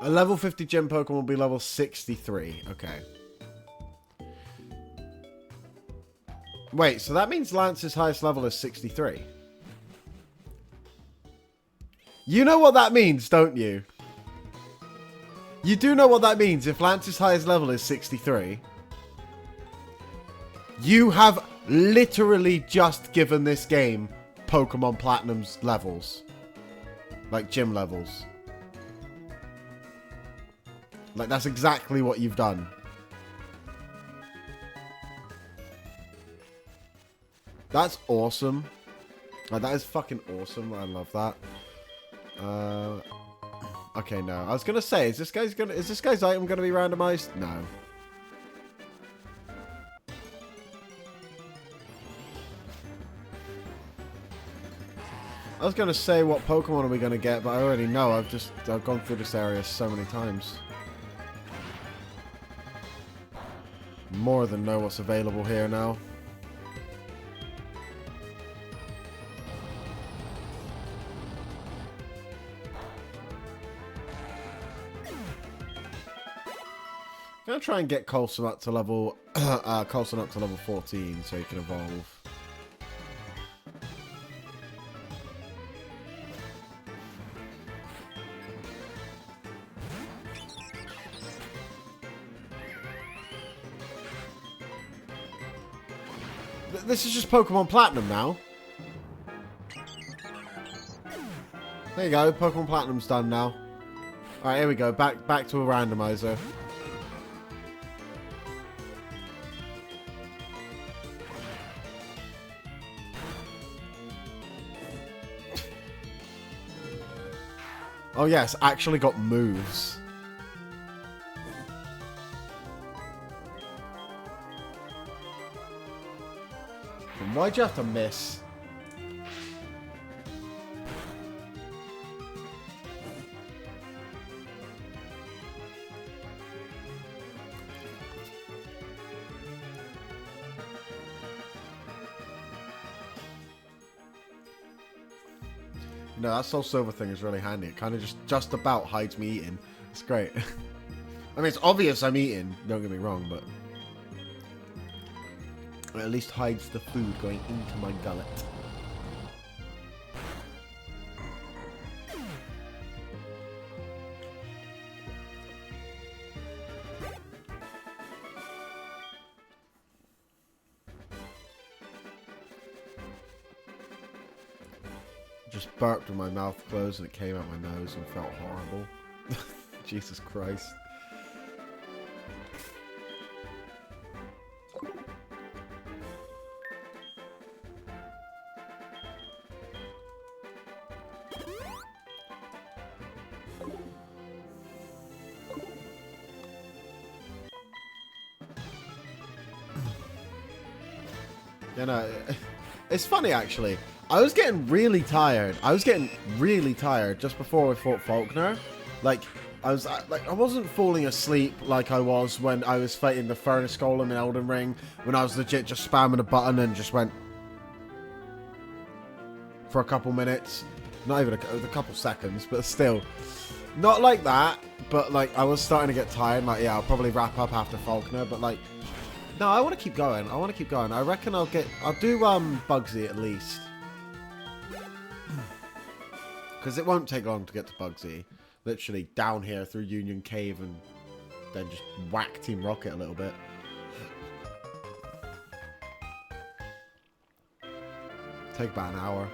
A level 50 gym Pokemon will be level 63. Okay. Wait, so that means Lance's highest level is 63. You know what that means, don't you? You do know what that means if Lance's highest level is 63. You have literally just given this game Pokemon Platinum's levels. Like gym levels. Like, that's exactly what you've done. That's awesome. Like, that is fucking awesome. I love that. Okay, no. I was gonna say, is this guy's item gonna be randomized? No. I was gonna say what Pokemon are we gonna get, but I already know. I've gone through this area so many times. More than know what's available here now. I'm gonna try and get Coulson up to level Coulson up to level 14 so he can evolve. This is just Pokemon Platinum now. There you go, Pokemon Platinum's done now. Alright, here we go. Back to a randomizer. Oh yes, actually got moves. Why'd you have to miss? No, that Soul Silver thing is really handy. It kind of just about hides me eating. It's great. I mean, it's obvious I'm eating, don't get me wrong, but it at least hides the food going into my gullet. Just burped with my mouth closed and it came out my nose and felt horrible. Jesus Christ. You know, it's funny actually. I was getting really tired. Just before we fought Faulkner. Like, I wasn't falling asleep like I was when I was fighting the Furnace Golem in Elden Ring, when I was legit just spamming a button and just went for a couple minutes. Not even a couple seconds, but still. Not like that, but like I was starting to get tired. Like, yeah, I'll probably wrap up after Faulkner, but like, no, I want to keep going. I reckon I'll do Bugsy at least. Because it won't take long to get to Bugsy. Literally down here through Union Cave and then just whack Team Rocket a little bit. Take about an hour.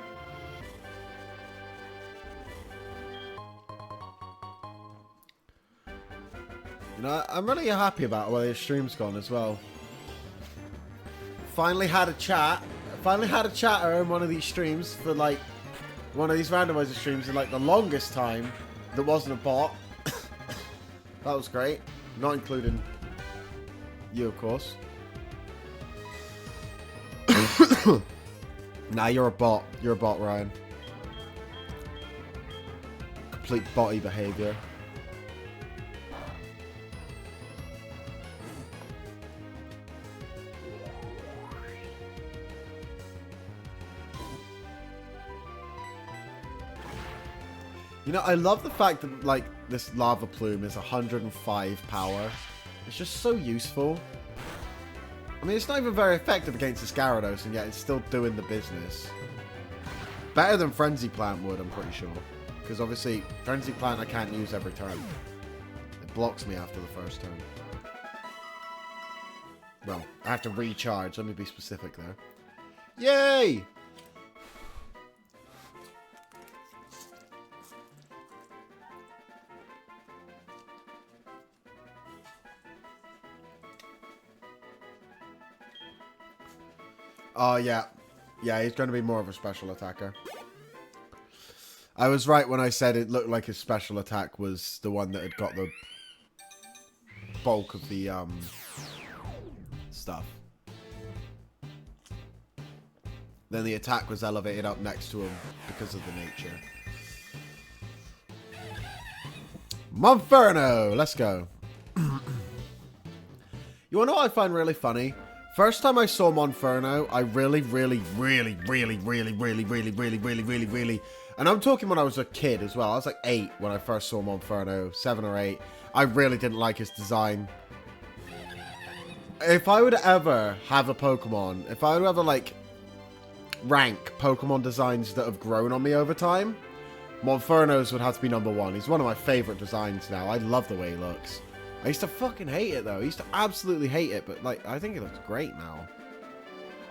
You know, I'm really happy about where your stream's gone as well. Finally had a chat. Finally had a chatter in one of these streams for like one of these randomizer streams in like the longest time that wasn't a bot. That was great. Not including you, of course. Nah, you're a bot. You're a bot, Ryan. Complete botty behavior. You know, I love the fact that, like, this lava plume is 105 power. It's just so useful. I mean, it's not even very effective against the Gyarados, and yet it's still doing the business. Better than Frenzy Plant would, I'm pretty sure. Because obviously, Frenzy Plant I can't use every turn. It blocks me after the first turn. Well, I have to recharge. Let me be specific there. Yay! Oh, yeah. Yeah, he's going to be more of a special attacker. I was right when I said it looked like his special attack was the one that had got the bulk of the stuff. Then the attack was elevated up next to him because of the nature. Monferno! Let's go. You want to know what I find really funny? First time I saw Monferno, I really, and I'm talking when I was a kid as well. I was like 8 when I first saw Monferno, 7 or 8. I really didn't like his design. If I would ever have a Pokemon, if I would ever, like, rank Pokemon designs that have grown on me over time, Monferno's would have to be #1. He's one of my favorite designs now. I love the way he looks. I used to fucking hate it, though. I used to absolutely hate it, but, like, I think it looks great now.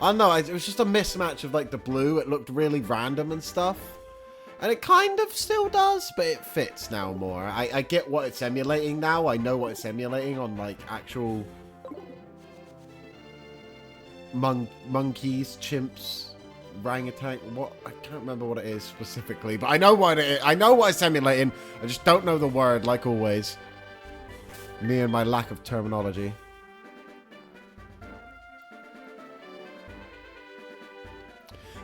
I don't know, it was just a mismatch of, like, the blue. It looked really random and stuff. And it kind of still does, but it fits now more. I get what it's emulating now. I know what it's emulating on, like, actual monkeys, chimps, orangutan. What? I can't remember what it is specifically, but I know what it is. I know what it's emulating. I just don't know the word, like always. Me and my lack of terminology.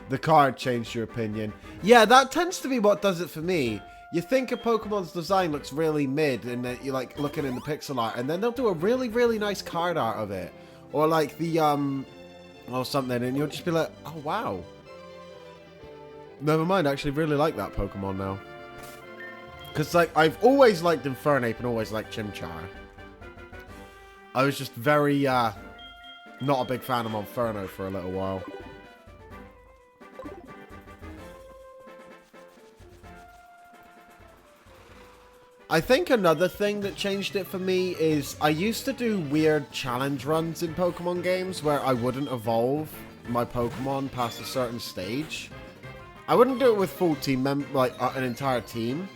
The card changed your opinion. Yeah, that tends to be what does it for me. You think a Pokemon's design looks really mid, and then you're like looking in the pixel art, and then they'll do a really, really nice card art of it. Or like the, or something, and you'll just be like, oh wow. Never mind, I actually really like that Pokemon now. Because, like, I've always liked Infernape and always liked Chimchar. I was just very, not a big fan of Monferno for a little while. I think another thing that changed it for me is I used to do weird challenge runs in Pokemon games where I wouldn't evolve my Pokemon past a certain stage. I wouldn't do it with full team like an entire team.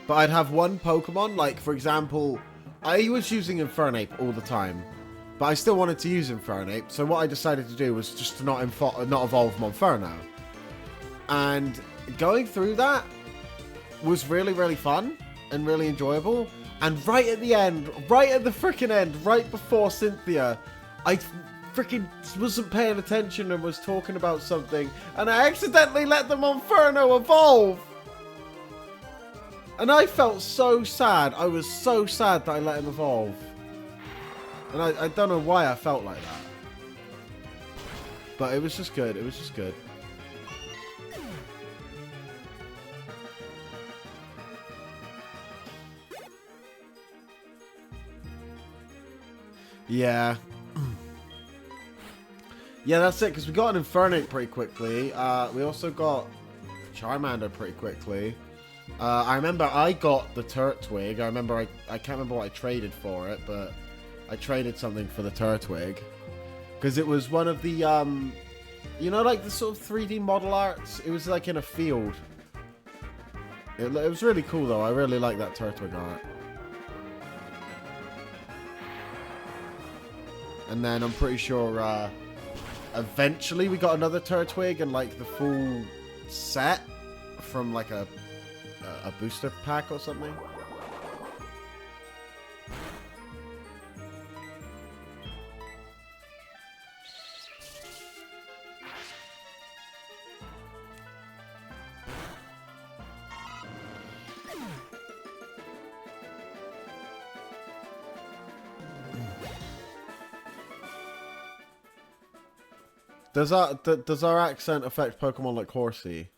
But I'd have one Pokemon, like for example, I was using Infernape all the time, but I still wanted to use Infernape, so what I decided to do was just to not evolve Monferno. And going through that was really, really fun and really enjoyable. And right at the end, right at the freaking end, right before Cynthia, I freaking wasn't paying attention and was talking about something, and I accidentally let the Monferno evolve. And I felt so sad. I was so sad that I let him evolve. And I don't know why I felt like that. But it was just good. It was just good. Yeah. Yeah, that's it, because we got an Infernape pretty quickly. We also got Charmander pretty quickly. I remember I got the Turtwig. I remember I can't remember what I traded for it, but I traded something for the Turtwig. Because it was one of the, you know, like the sort of 3D model arts? It was like in a field. It was really cool, though. I really like that Turtwig art. And then I'm pretty sure eventually we got another Turtwig and like the full set from like a booster pack or something. Does our accent affect Pokemon like Horsey?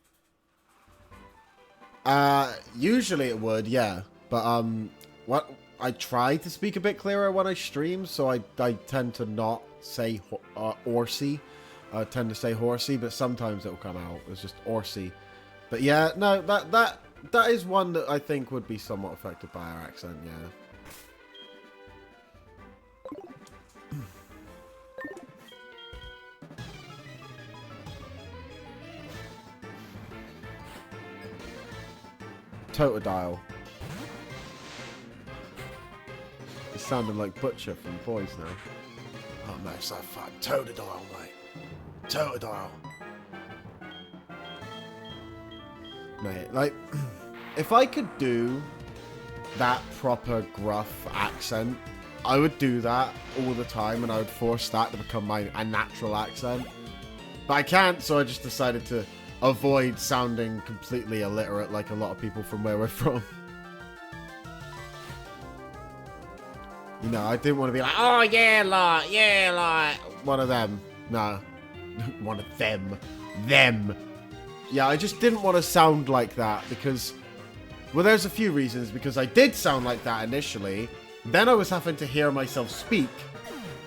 Usually it would, yeah. But, what I try to speak a bit clearer when I stream, so I tend to not say horsey. I tend to say horsey, but sometimes it'll come out. It's just horsey. But yeah, no, that is one that I think would be somewhat affected by our accent, yeah. Totodile. It's sounding like Butcher from Boys now. Oh no, it's that fun. Totodile, mate. Totodile. Mate, like, if I could do that proper gruff accent, I would do that all the time, and I would force that to become a natural accent. But I can't, so I just decided to avoid sounding completely illiterate like a lot of people from where we're from. You know, I didn't want to be like, oh yeah, like, one of them. No, one of them. Them. Yeah, I just didn't want to sound like that because, well, there's a few reasons. Because I did sound like that initially. Then I was having to hear myself speak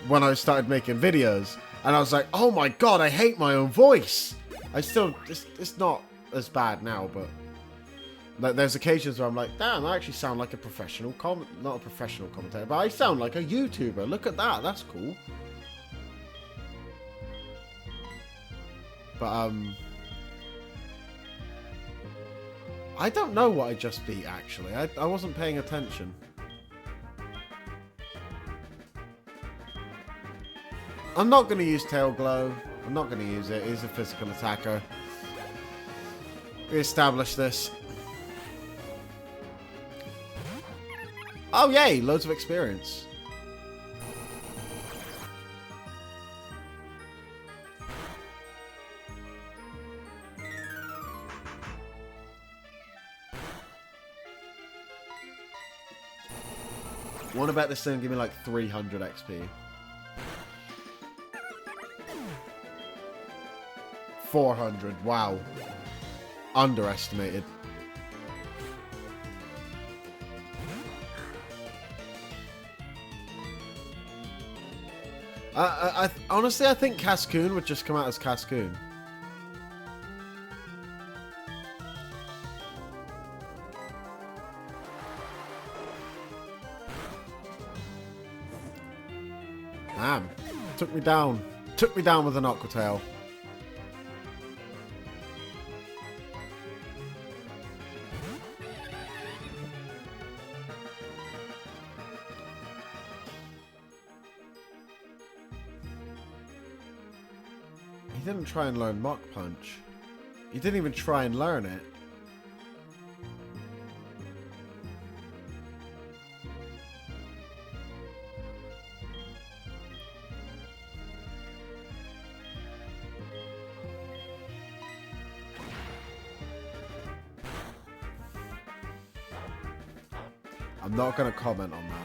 when I started making videos. And I was like, oh my god, I hate my own voice. I still, it's not as bad now, but like, there's occasions where I'm like, damn, I actually sound like a professional not a professional commentator, but I sound like a YouTuber. Look at that, that's cool. But, I don't know what I just beat, actually. I wasn't paying attention. I'm not going to use Tail Glow. I'm not going to use it. He's a physical attacker. We established this. Oh, yay! Loads of experience. What about this thing? Give me like 300 XP. 400. Wow. Underestimated. Honestly, I think Cascoon would just come out as Cascoon. Damn. Took me down. Took me down with an Aqua Tail. He didn't try and learn Mach Punch. He didn't even try and learn it. I'm not going to comment on that.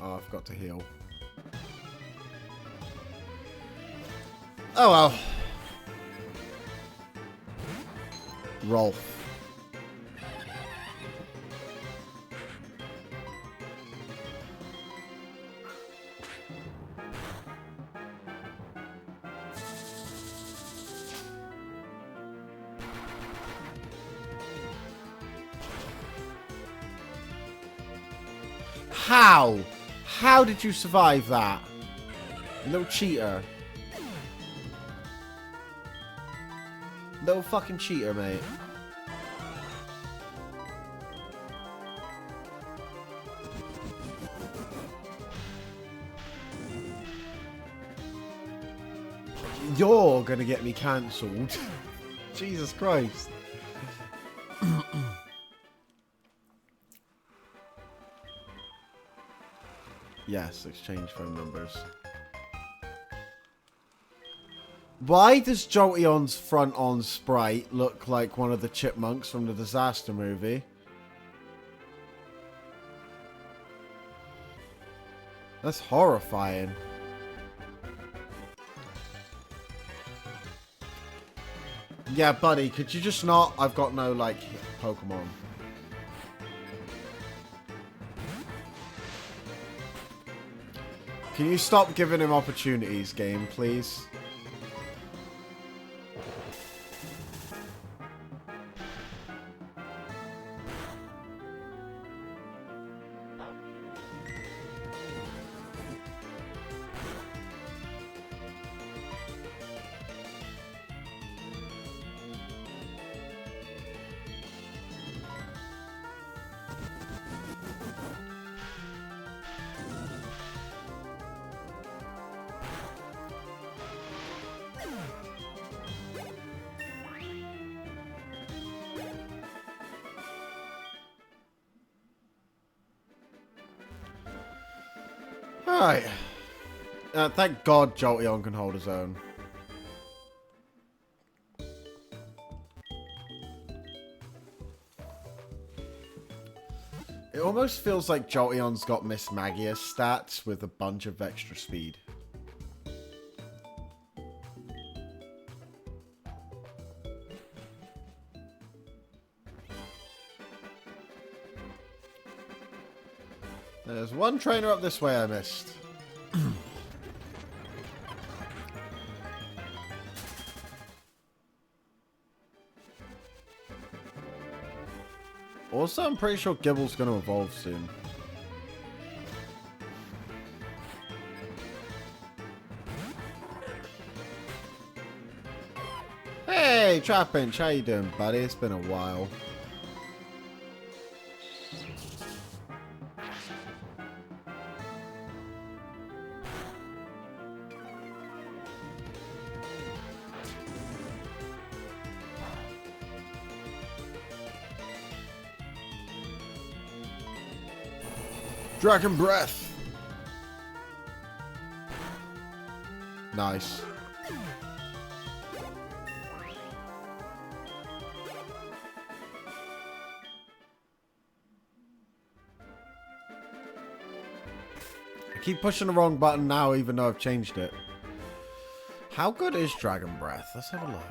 Oh, I forgot to heal. Oh well. Rolf. How? How did you survive that? Little cheater. Little fucking cheater, mate. You're gonna get me cancelled. Jesus Christ. Yes, exchange phone numbers. Why does Jolteon's front-on sprite look like one of the chipmunks from the Disaster movie? That's horrifying. Yeah, buddy, could you just not? I've got no, like, Pokemon. Can you stop giving him opportunities, game, please? Alright. Thank God Jolteon can hold his own. It almost feels like Jolteon's got Miss Magius stats with a bunch of extra speed. There's one trainer up this way I missed. Also, I'm pretty sure Gibble's going to evolve soon. Hey, Trapinch, how you doing, buddy? It's been a while. Dragon Breath. Nice. I keep pushing the wrong button now, even though I've changed it. How good is Dragon Breath? Let's have a look.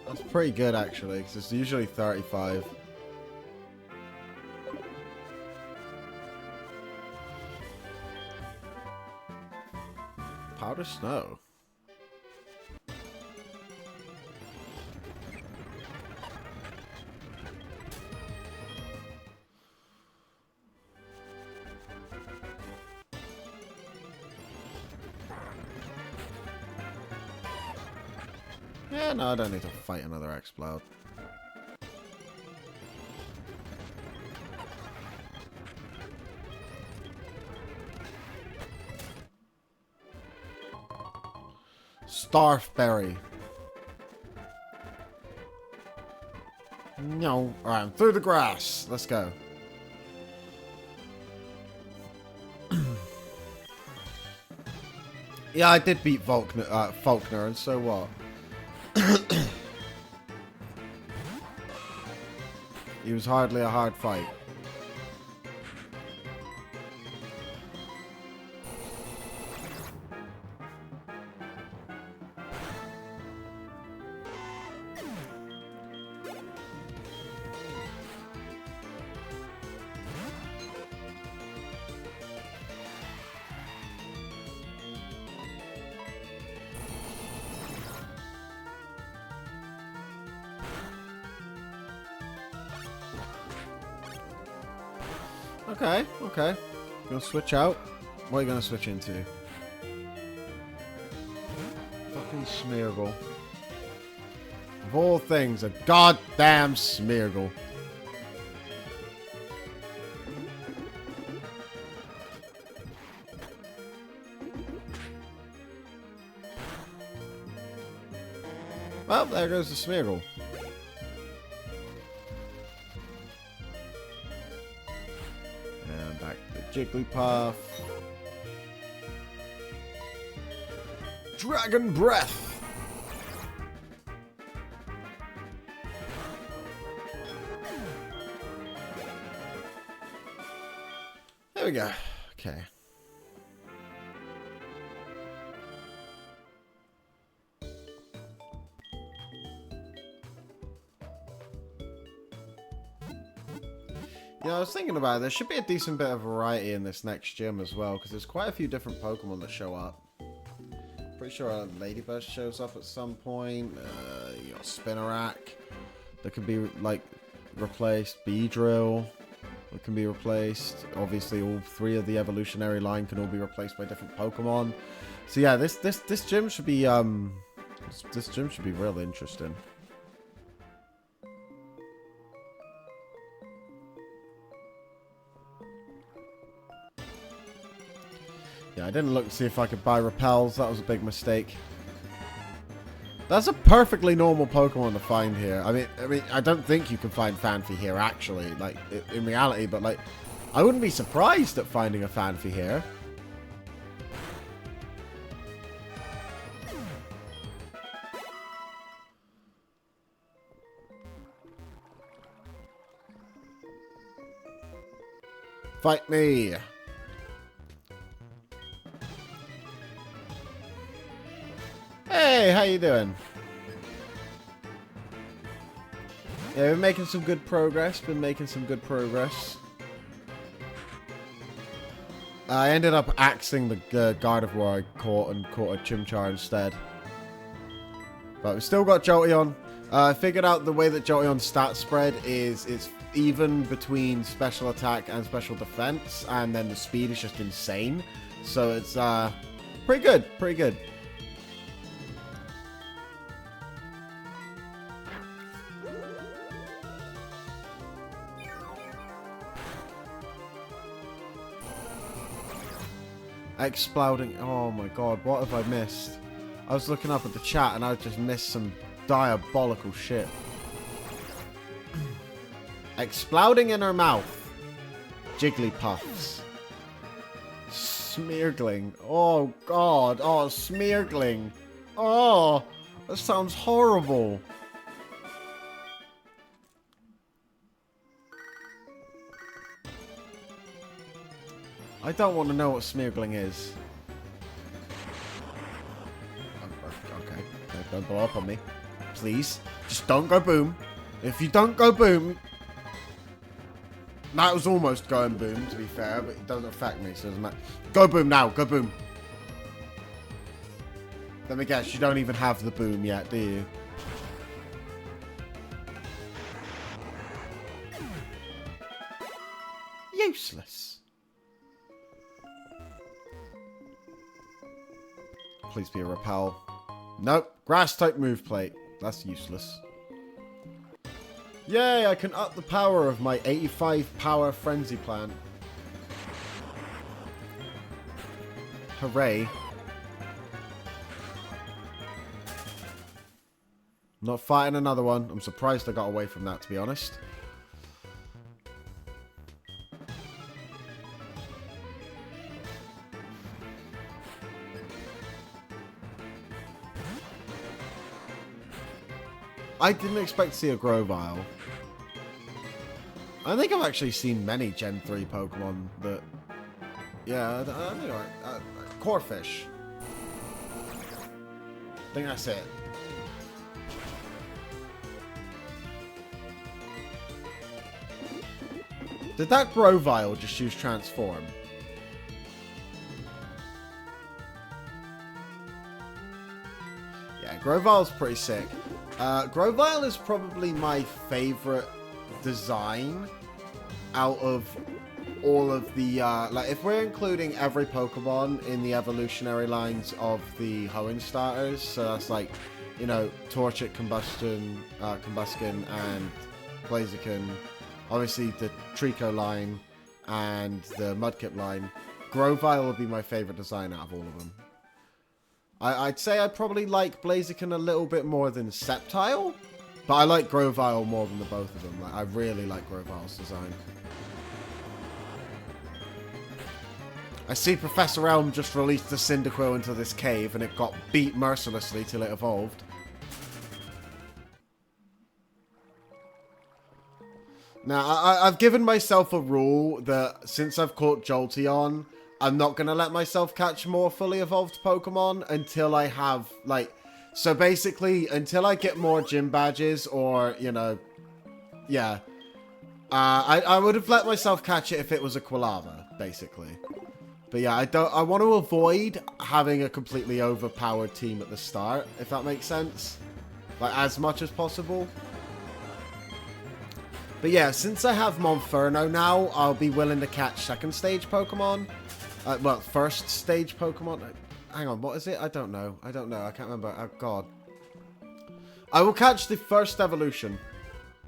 That's pretty good, actually, because it's usually 35. Powder Snow. Yeah, no, I don't need to fight another Explode. Starfberry. No. Alright, I'm through the grass. Let's go. Yeah, I did beat Faulkner, and so what? He was hardly a hard fight. Okay, okay. Gonna switch out. What are you gonna switch into? Fucking Smeargle. Of all things, a goddamn Smeargle. Well, there goes the Smeargle. Jigglypuff. Dragon Breath. There we go. Okay. Yeah, I was thinking about it. There should be a decent bit of variety in this next gym as well, because there's quite a few different Pokemon that show up. Pretty sure Ladybird shows up at some point. You got Spinarak that can be like replaced. Beedrill that can be replaced. Obviously, all three of the evolutionary line can all be replaced by different Pokemon. So yeah, this gym should be this gym should be real interesting. Yeah, I didn't look to see if I could buy repels. That was a big mistake. That's a perfectly normal Pokemon to find here. I mean, I don't think you can find Fanfi here actually, like in reality. But like, I wouldn't be surprised at finding a Fanfi here. Fight me. Hey, how you doing? Yeah, we're making some good progress. I ended up axing the Gardevoir I caught and caught a Chimchar instead. But we've still got Jolteon. I figured out the way that Jolteon's stat spread is it's even between special attack and special defense, and then the speed is just insane. So it's pretty good, pretty good. Exploding. Oh my god, what have I missed? I was looking up at the chat and I just missed some diabolical shit. Exploding in her mouth. Jigglypuffs. Smeargling. Oh god. Oh, Smeargling. Oh, that sounds horrible. I don't want to know what Smeargling is. Okay, don't blow up on me. Please. Just don't go boom. If you don't go boom... That was almost going boom, to be fair, but it doesn't affect me, so it doesn't matter. Go boom now, go boom. Let me guess, you don't even have the boom yet, do you? Useless. Please be a repel. Nope. Grass type move plate. That's useless. Yay, I can up the power of my 85 power frenzy plant. Hooray. Not fighting another one. I'm surprised I got away from that, to be honest. I didn't expect to see a Grovyle. I think I've actually seen many Gen 3 Pokemon that... Yeah, I think Corphish. I think that's it. Did that Grovyle just use Transform? Yeah, Grovyle's pretty sick. Grovyle is probably my favorite design out of all of the, like, if we're including every Pokemon in the evolutionary lines of the Hoenn starters, so that's like, you know, Torchic, Combustion, Combuskin, and Blaziken, obviously the Trico line, and the Mudkip line, Grovyle would be my favorite design out of all of them. I'd say I probably like Blaziken a little bit more than Sceptile, but I like Grovyle more than the both of them. Like, I really like Grovyle's design. I see Professor Elm just released a Cyndaquil into this cave and it got beat mercilessly till it evolved. Now, I've given myself a rule that since I've caught Jolteon, I'm not going to let myself catch more fully evolved Pokemon until I have, like... So basically, until I get more gym badges or, you know... Yeah. I would have let myself catch it if it was a Quilava, basically. But yeah, I want to avoid having a completely overpowered team at the start, if that makes sense. Like, as much as possible. But yeah, since I have Monferno now, I'll be willing to catch second stage Pokemon. Well, first stage Pokemon. Hang on, what is it? I don't know. I can't remember. Oh, God. I will catch the first evolution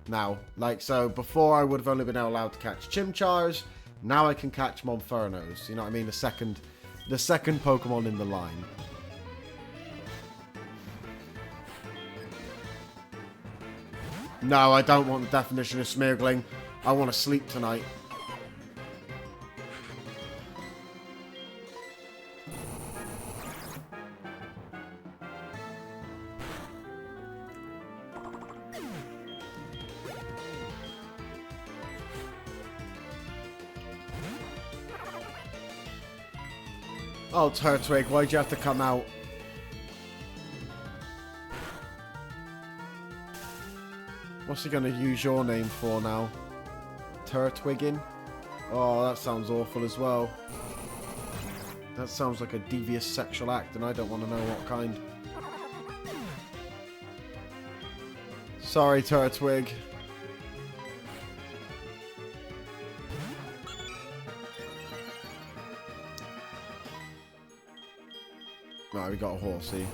now. Like, so before I would have only been allowed to catch Chimchars. Now I can catch Monfernos. You know what I mean? The second Pokemon in the line. No, I don't want the definition of smeargling. I want to sleep tonight. Oh, Turtwig, why'd you have to come out? What's he gonna use your name for now? Turtwigging? Oh, that sounds awful as well. That sounds like a devious sexual act, and I don't want to know what kind. Sorry, Turtwig. Right, we got a horsey.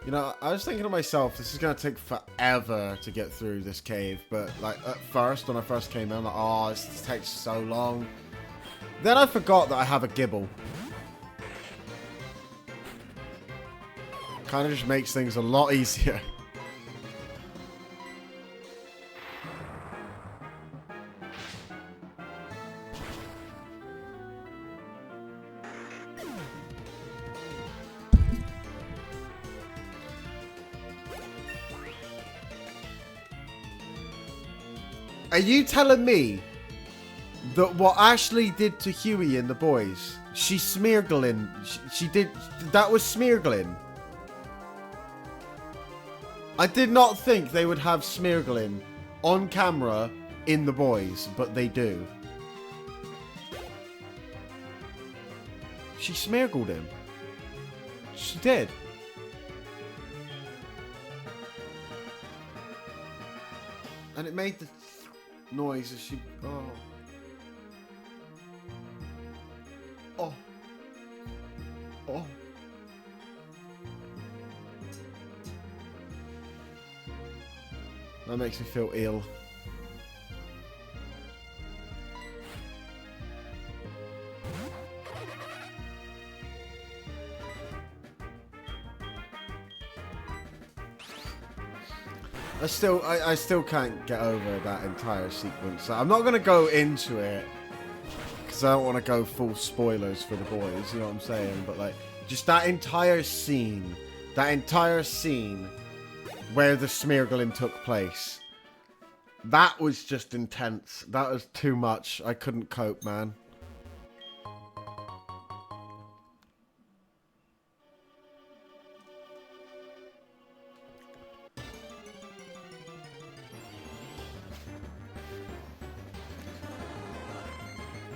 You know, I was thinking to myself, this is going to take forever to get through this cave. But, like, at first, when I first came in, I'm like, oh, this takes so long. Then I forgot that I have a Gibble. Kind of just makes things a lot easier. Are you telling me that what Ashley did to Huey and the boys, she smeargling, she did, that was smeargling? I did not think they would have smeargling on camera in the boys, but they do. She smeargled him. She did. And it made the noise as she... Oh. Oh. Oh. That makes me feel ill. I still can't get over that entire sequence. I'm not going to go into it because I don't want to go full spoilers for the boys, you know what I'm saying? But like, just that entire scene where the smeargling took place, that was just intense. That was too much. I couldn't cope, man.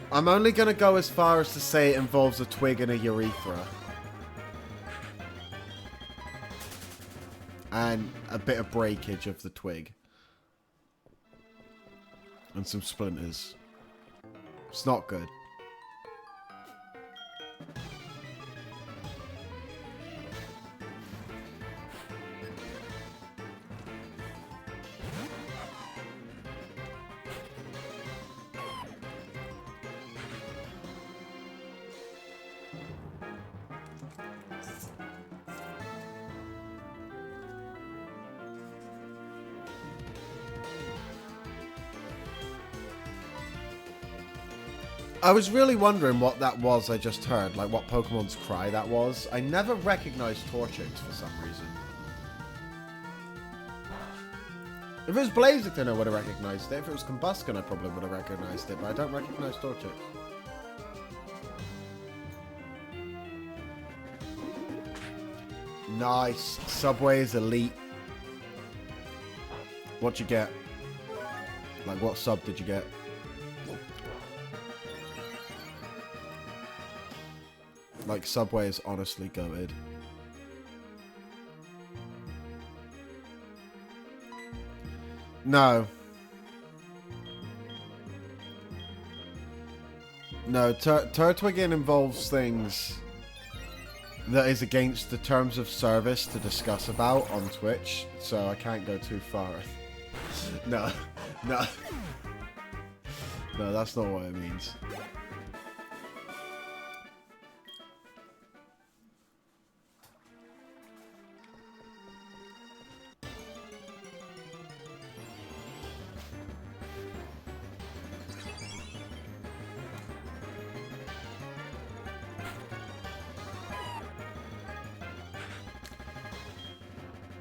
I'm only going to go as far as to say it involves a twig and a urethra. And a bit of breakage of the twig. And some splinters. It's not good. I was really wondering what that was I just heard, like what Pokemon's cry that was. I never recognized Torchic for some reason. If it was Blaziken, I would have recognized it. If it was Combusken, I probably would have recognized it, but I don't recognize Torchic. Nice. Subway is elite. What'd you get? Like, what sub did you get? Like, Subway is honestly goated. No. No, Turtwiggen involves things that is against the terms of service to discuss about on Twitch, so I can't go too far. No. No. No, that's not what it means.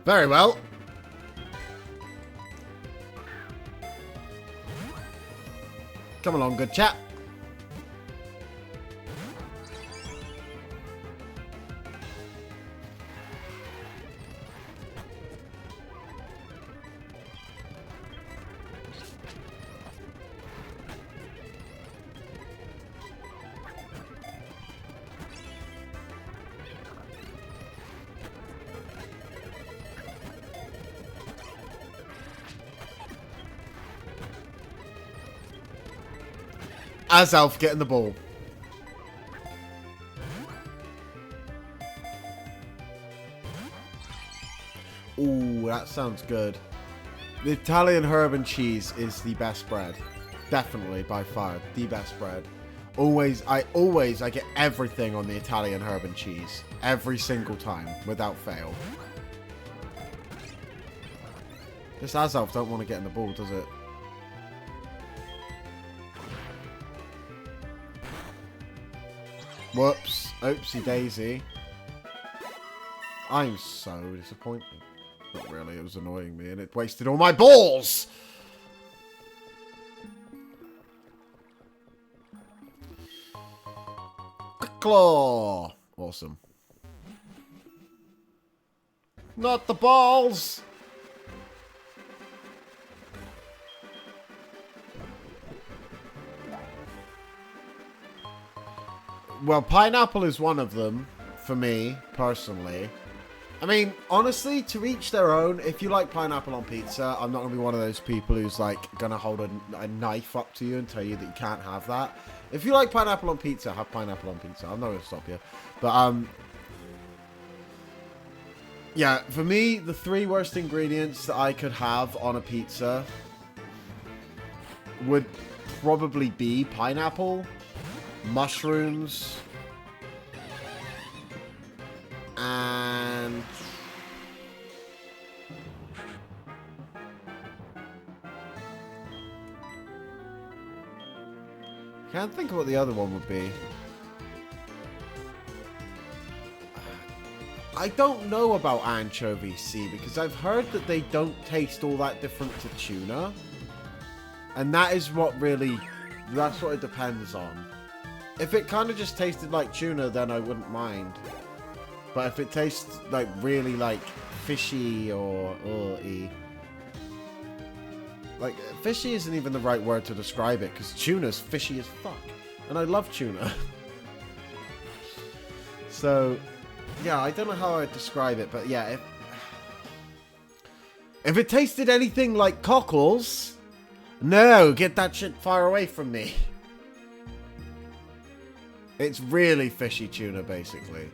Very well. Come along, good chap. Azalea getting the ball. Ooh, that sounds good. The Italian herb and cheese is the best bread. Definitely, by far, the best bread. I get everything on the Italian herb and cheese. Every single time, without fail. This Azalea don't want to get in the ball, does it? Whoops. Oopsie daisy. I'm so disappointed. Not really, it was annoying me and it wasted all my balls! Quick Claw! Awesome. Not the balls! Well, pineapple is one of them, for me, personally. I mean, honestly, to each their own. If you like pineapple on pizza, I'm not going to be one of those people who's, like, going to hold a knife up to you and tell you that you can't have that. If you like pineapple on pizza, have pineapple on pizza. I'm not going to stop you. But, yeah, for me, the 3 worst ingredients that I could have on a pizza would probably be pineapple, mushrooms, and can't think of what the other one would be. I don't know about anchovy sea because I've heard that they don't taste all that different to tuna, and that is what really, that's what it depends on. If it kind of just tasted like tuna, then I wouldn't mind. But if it tastes like really like fishy or like fishy isn't even the right word to describe it because tuna's fishy as fuck, and I love tuna. So yeah, I don't know how I'd describe it, but yeah, if it tasted anything like cockles, no, get that shit far away from me. It's really fishy tuna, basically.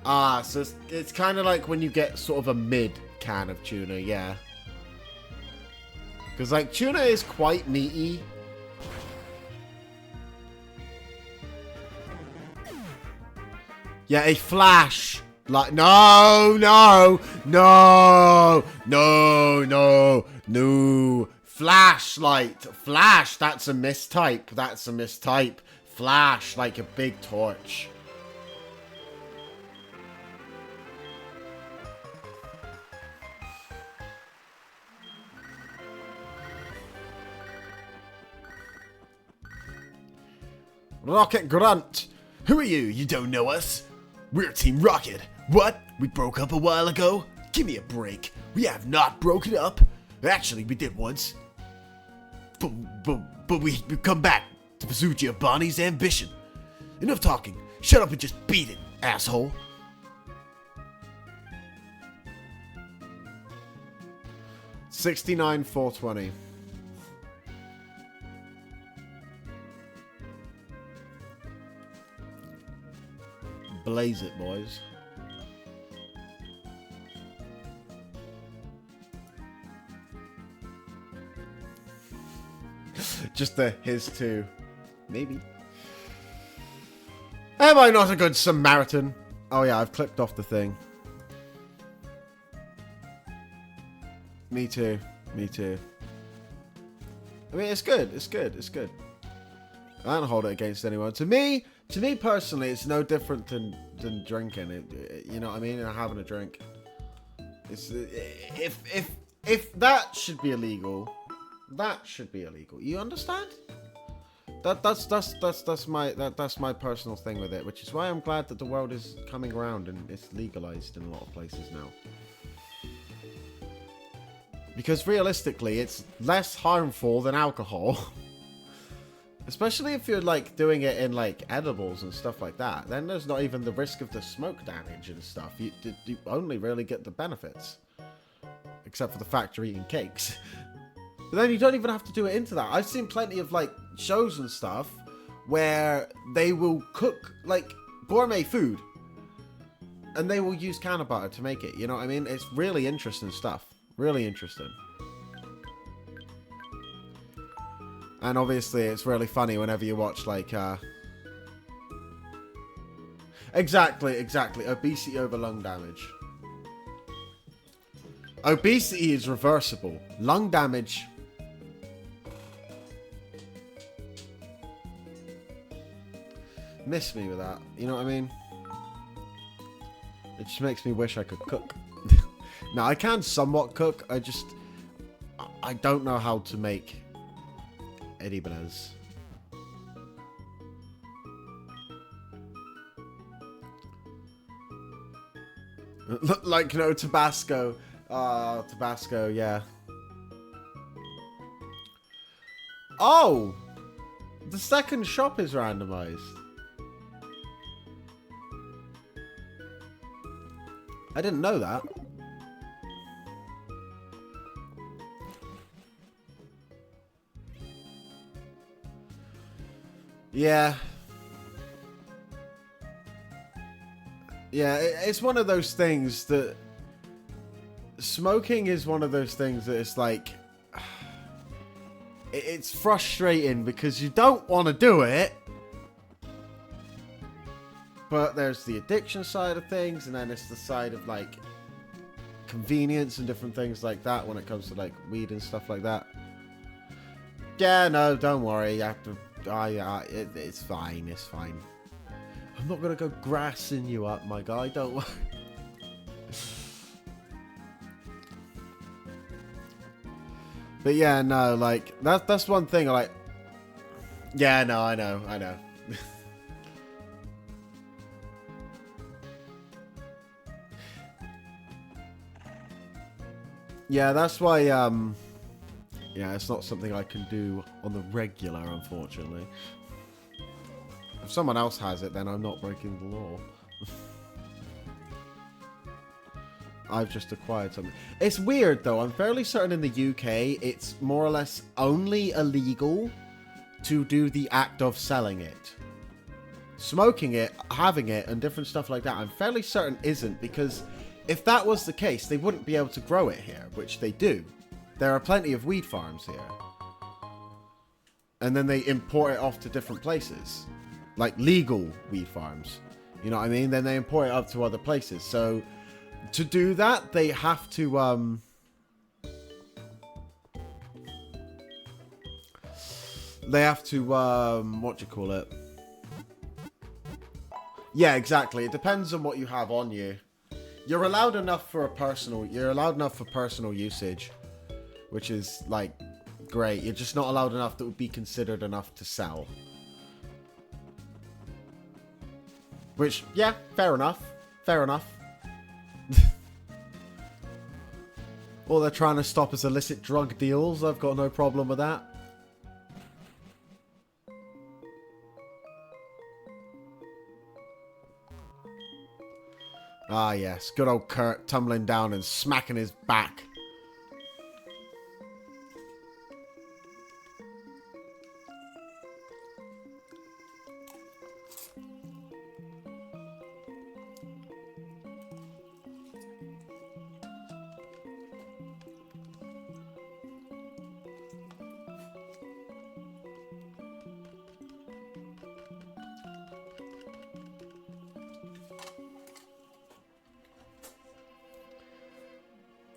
So it's kind of like when you get sort of a mid can of tuna, yeah. Because, like, tuna is quite meaty. Yeah, a flash. Like, no. Flashlight. Flash, that's a mistype. flash like a big torch. Rocket Grunt! Who are you? You don't know us? We're Team Rocket. What? We broke up a while ago? Give me a break. We have not broken up. Actually, we did once. But we've come back to pursue Giovanni's ambition. Enough talking. Shut up and just beat it, asshole. $69,420. Blaze it, boys. Just the his too. Maybe. Am I not a good Samaritan? Oh yeah, I've clicked off the thing. Me too. Me too. I mean, it's good. It's good. It's good. I don't hold it against anyone. To me personally, it's no different than drinking. You know what I mean? And having a drink. It's if that should be illegal, that should be illegal. You understand? That's my personal thing with it, which is why I'm glad that the world is coming around and it's legalized in a lot of places now. Because realistically, it's less harmful than alcohol. Especially if you're like doing it in like edibles and stuff like that. Then there's not even the risk of the smoke damage and stuff. You only really get the benefits. Except for the fact you're eating cakes. But then you don't even have to do it into that. I've seen plenty of like shows and stuff where they will cook like gourmet food. And they will use can of butter to make it. You know what I mean? It's really interesting stuff. Really interesting. And obviously it's really funny whenever you watch like Exactly. Obesity over lung damage. Obesity is reversible. Lung damage. Miss me with that. You know what I mean? It just makes me wish I could cook. Now I can somewhat cook. I don't know how to make Eddie Benez. Like, no, Tabasco. Tabasco, yeah. Oh! The second shop is randomized. I didn't know that. Yeah. Yeah, it's one of those things that... Smoking is one of those things that it's like... It's frustrating because you don't want to do it. But there's the addiction side of things, and then it's the side of like... convenience and different things like that when it comes to like weed and stuff like that. Yeah, no, don't worry. You have to... it's fine, it's fine. I'm not gonna go grassing you up, my guy, don't worry. But yeah, no, like, that's one thing I like. Yeah, no, I know. Yeah, that's why, yeah, it's not something I can do on the regular, unfortunately. If someone else has it, then I'm not breaking the law. I've just acquired something. It's weird, though. I'm fairly certain in the UK, it's more or less only illegal to do the act of selling it. Smoking it, having it, and different stuff like that, I'm fairly certain isn't, because if that was the case, they wouldn't be able to grow it here, which they do. There are plenty of weed farms here. And then they import it off to different places. Like legal weed farms. You know what I mean? Then they import it up to other places. So to do that, they have to what do you call it? Yeah, exactly. It depends on what you have on you. You're allowed enough for personal usage, which is like great. You're just not allowed enough that would be considered enough to sell. Which, yeah, fair enough. Fair enough. Or they're trying to stop us illicit drug deals. I've got no problem with that. Ah, yes. Good old Kurt tumbling down and smacking his back.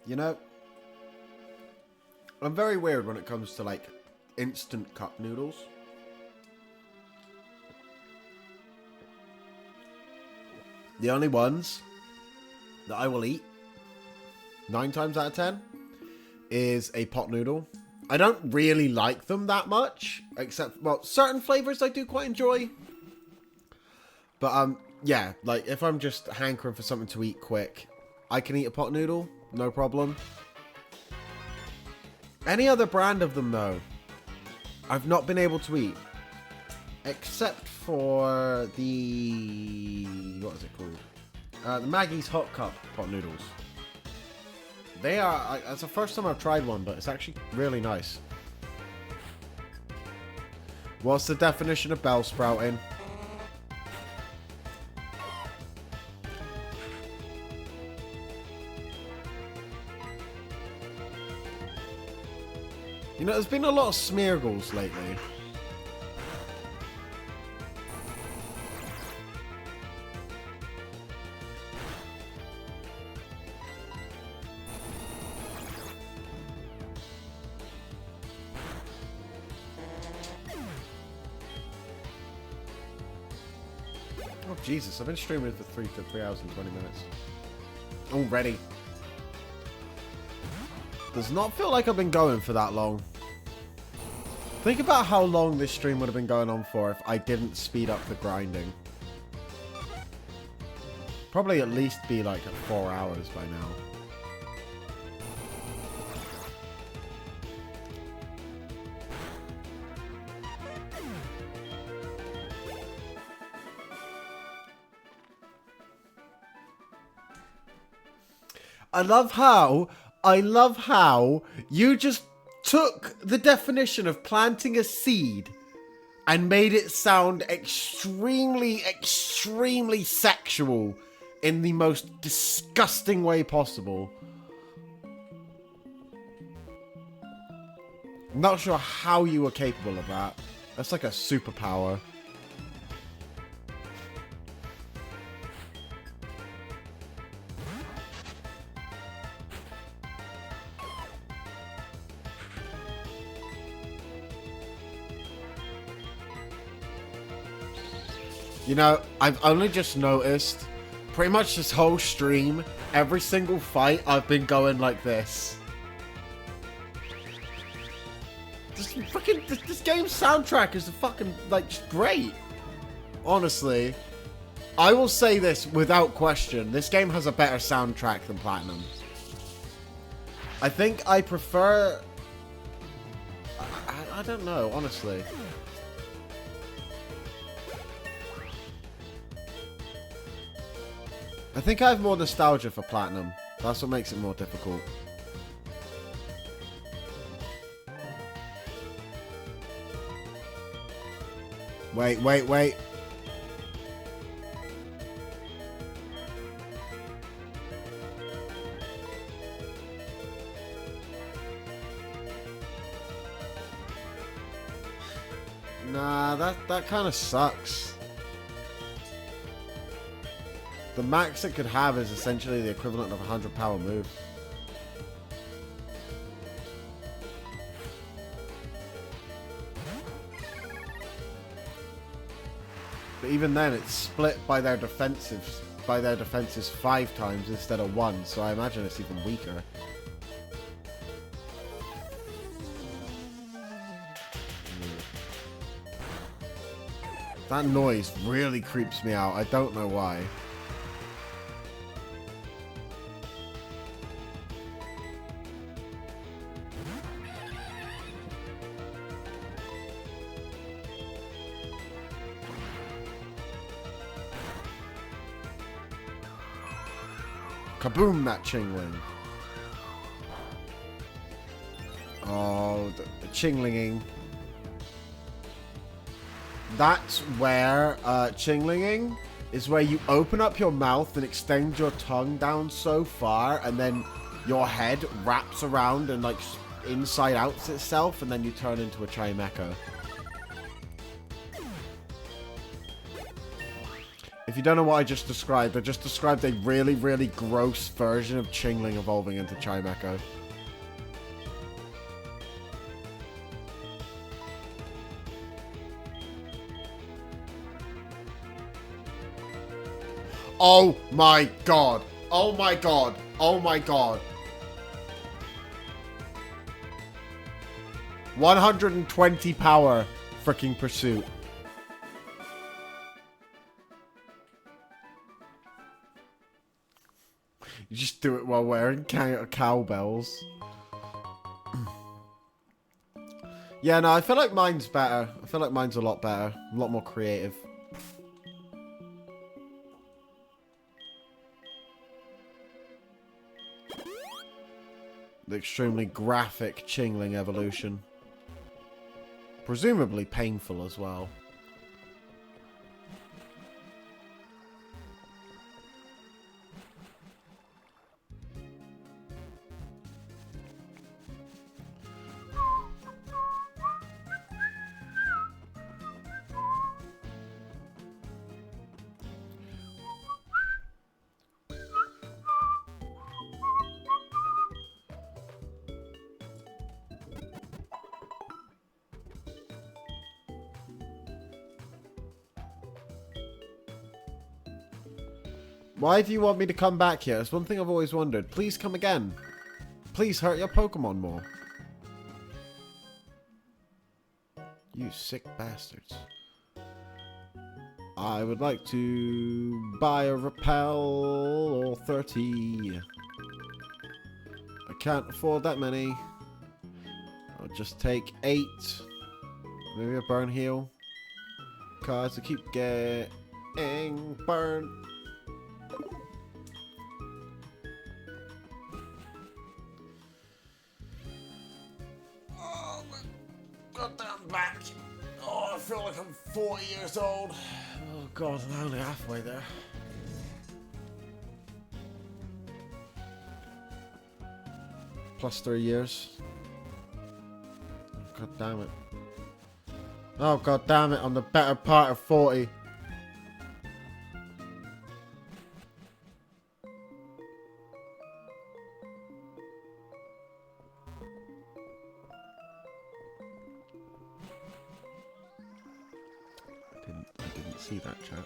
You know, I'm very weird when it comes to, like, instant cup noodles. The only ones that I will eat, 9 times out of 10, is a pot noodle. I don't really like them that much, except, well, certain flavors I do quite enjoy. But, yeah, like, if I'm just hankering for something to eat quick, I can eat a pot noodle. No problem. Any other brand of them, though, I've not been able to eat. Except for the... what is it called? The Maggie's Hot Cup pot noodles. They are... it's the first time I've tried one, but it's actually really nice. What's the definition of bell sprouting? You know, there's been a lot of Smeargles lately. Oh, Jesus. I've been streaming for 3 hours and 20 minutes. Already. Does not feel like I've been going for that long. Think about how long this stream would have been going on for if I didn't speed up the grinding. Probably at least be like at 4 hours by now. I love how you just took the definition of planting a seed and made it sound extremely, extremely sexual in the most disgusting way possible. I'm not sure how you were capable of that. That's like a superpower. You know, I've only just noticed, pretty much this whole stream, every single fight, I've been going like this. This game's soundtrack is fucking, like, just great. Honestly. I will say this without question. This game has a better soundtrack than Platinum. I think I prefer... I don't know, honestly. I think I have more nostalgia for Platinum. That's what makes it more difficult. Wait. Nah, that kind of sucks. The max it could have is essentially the equivalent of a 100 power move. but even then it's split by their defensives 5 times instead of 1, so I imagine it's even weaker. That noise really creeps me out. I don't know why. Kaboom, that Chingling. Oh, the Chinglinging. That's where Chinglinging is where you open up your mouth and extend your tongue down so far, and then your head wraps around and like inside outs itself, and then you turn into a Chimecho. If you don't know what I just described a really, really gross version of Chingling evolving into Chimecho. Oh my god. Oh my god. Oh my god. 120 power freaking pursuit. You just do it while wearing cowbells. Yeah, no, I feel like mine's better. I feel like mine's a lot better. A lot more creative. The extremely graphic Chingling evolution. Presumably painful as well. Why do you want me to come back here? It's one thing I've always wondered. Please come again. Please hurt your Pokemon more. You sick bastards. I would like to buy a Repel or 30. I can't afford that many. I'll just take 8. Maybe a Burn Heal. Cause I keep getting burned. Goddamn back. Oh, I feel like I'm 40 years old. Oh god, I'm only halfway there. Plus 3 years. God damn it. Oh god damn it, I'm the better part of 40. I didn't see that, chat.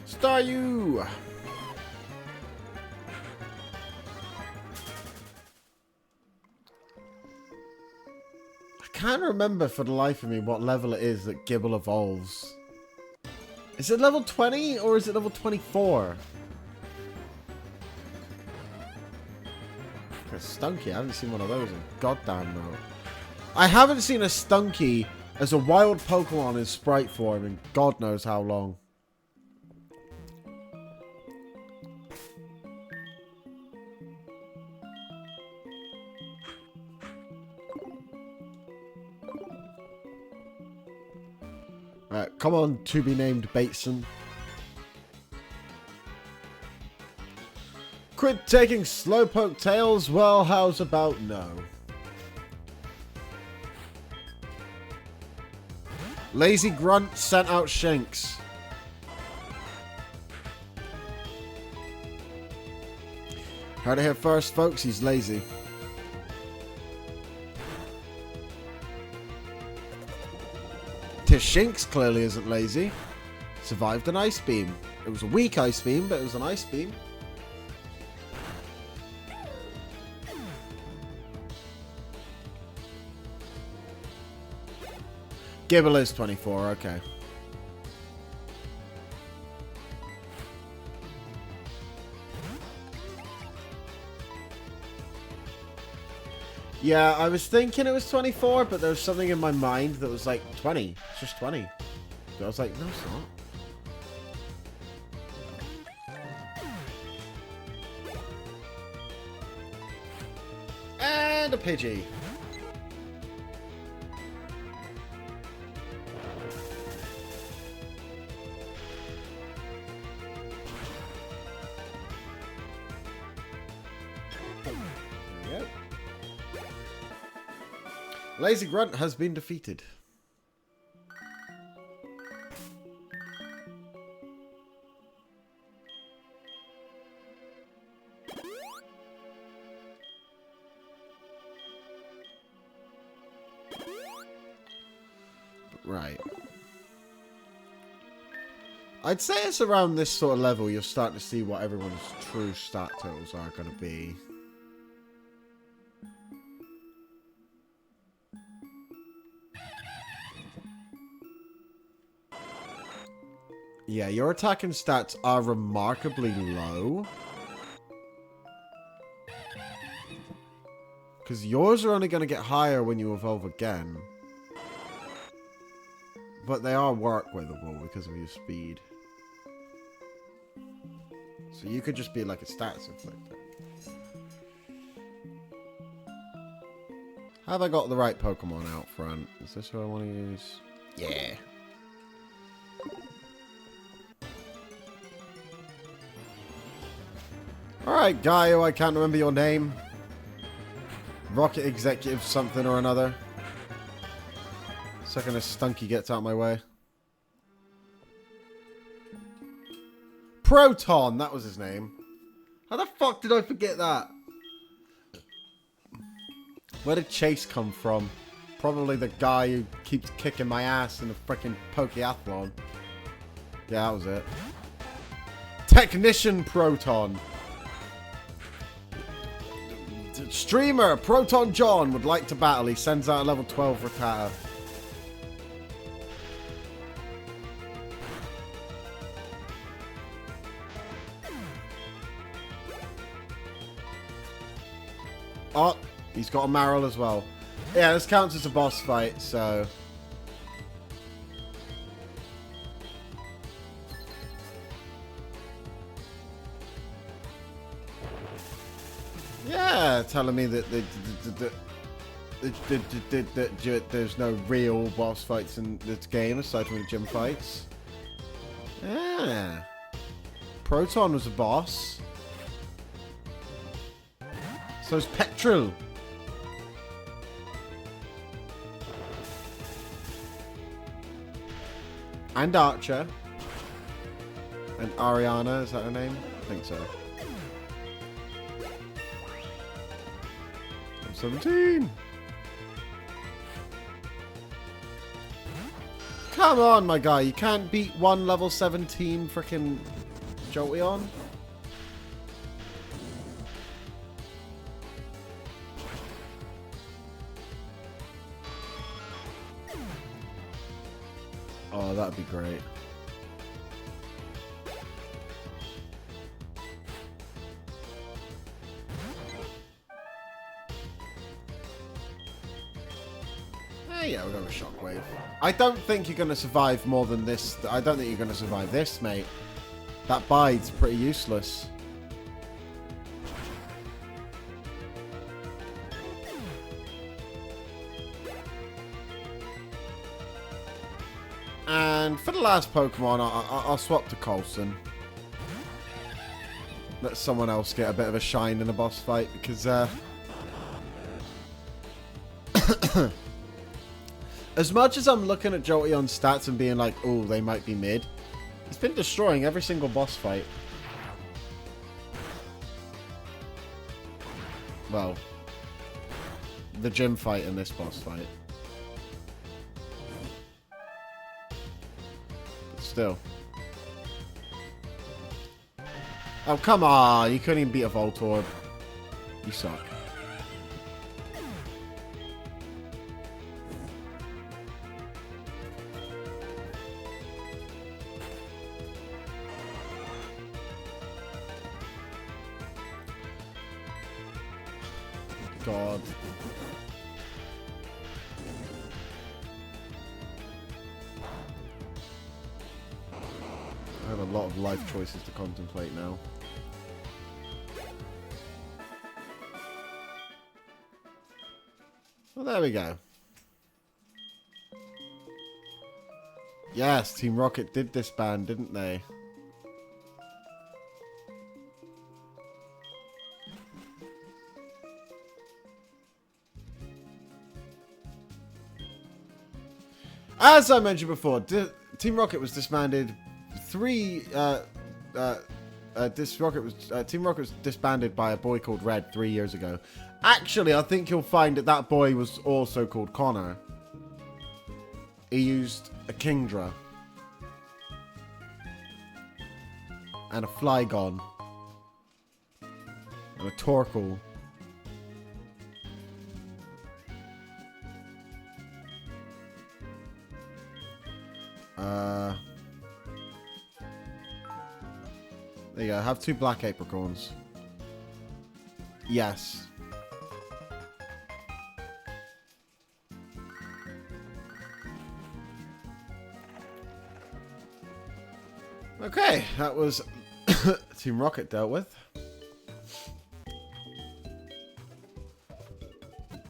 Staryu! I can't remember for the life of me what level it is that Gibble evolves. Is it level 20 or is it level 24? A Stunky, I haven't seen one of those in goddamn no. I haven't seen a Stunky as a wild Pokemon in sprite form in God knows how long. Alright, come on, to be named Bateson. Quit taking Slowpoke tails? Well, how's about no? Lazy Grunt sent out Shanks. Heard it here first, folks. He's lazy. Shinx clearly isn't lazy. Survived an Ice Beam. It was a weak Ice Beam, but it was an Ice Beam. Gibble is 24, okay. Yeah, I was thinking it was 24, but there was something in my mind that was like 20. It's just 20. So I was like, no, it's not. And a Pidgey. There we go. Lazy Grunt has been defeated. Right. I'd say it's around this sort of level you're starting to see what everyone's true stat totals are going to be. Yeah, your attacking stats are remarkably low. Because yours are only going to get higher when you evolve again. But they are work-withable because of your speed. So you could just be like a status inflictor. Have I got the right Pokemon out front? Is this who I want to use? Yeah. Alright, guy who I can't remember your name. Rocket Executive something or another. Second this Stunky gets out of my way. Proton, that was his name. How the fuck did I forget that? Where did Chase come from? Probably the guy who keeps kicking my ass in the frickin' Pokeathlon. Yeah, that was it. Technician Proton. Streamer Proton John would like to battle. He sends out a level 12 Rattata. Oh, he's got a Marill as well. Yeah, this counts as a boss fight, so... Yeah, telling me that there's no real boss fights in this game aside from the gym fights. Yeah. Proton was a boss. So's Petrol. And Archer. And Ariana, is that her name? I think so. 17. Come on, my guy. You can't beat one level 17 frickin' Jolteon. Oh, that'd be great. Yeah, we're going to Shockwave. I don't think you're going to survive more than this. I don't think you're going to survive this, mate. That bide's pretty useless. And for the last Pokemon, I'll swap to Coulson. Let someone else get a bit of a shine in a boss fight, because... as much as I'm looking at Jolteon's stats and being like, oh, they might be mid, he's been destroying every single boss fight. Well, the gym fight and this boss fight. still. Oh, come on. You couldn't even beat a Voltorb. You suck. God. I have a lot of life choices to contemplate now. Well, there we go. Yes, Team Rocket did disband, didn't they? As I mentioned before, Team Rocket was disbanded. Team Rocket was disbanded by a boy called Red 3 years ago. Actually, I think you'll find that that boy was also called Connor. He used a Kingdra and a Flygon and a Torkoal. There you go. Have 2 black apricorns. Yes. Okay, that was Team Rocket dealt with.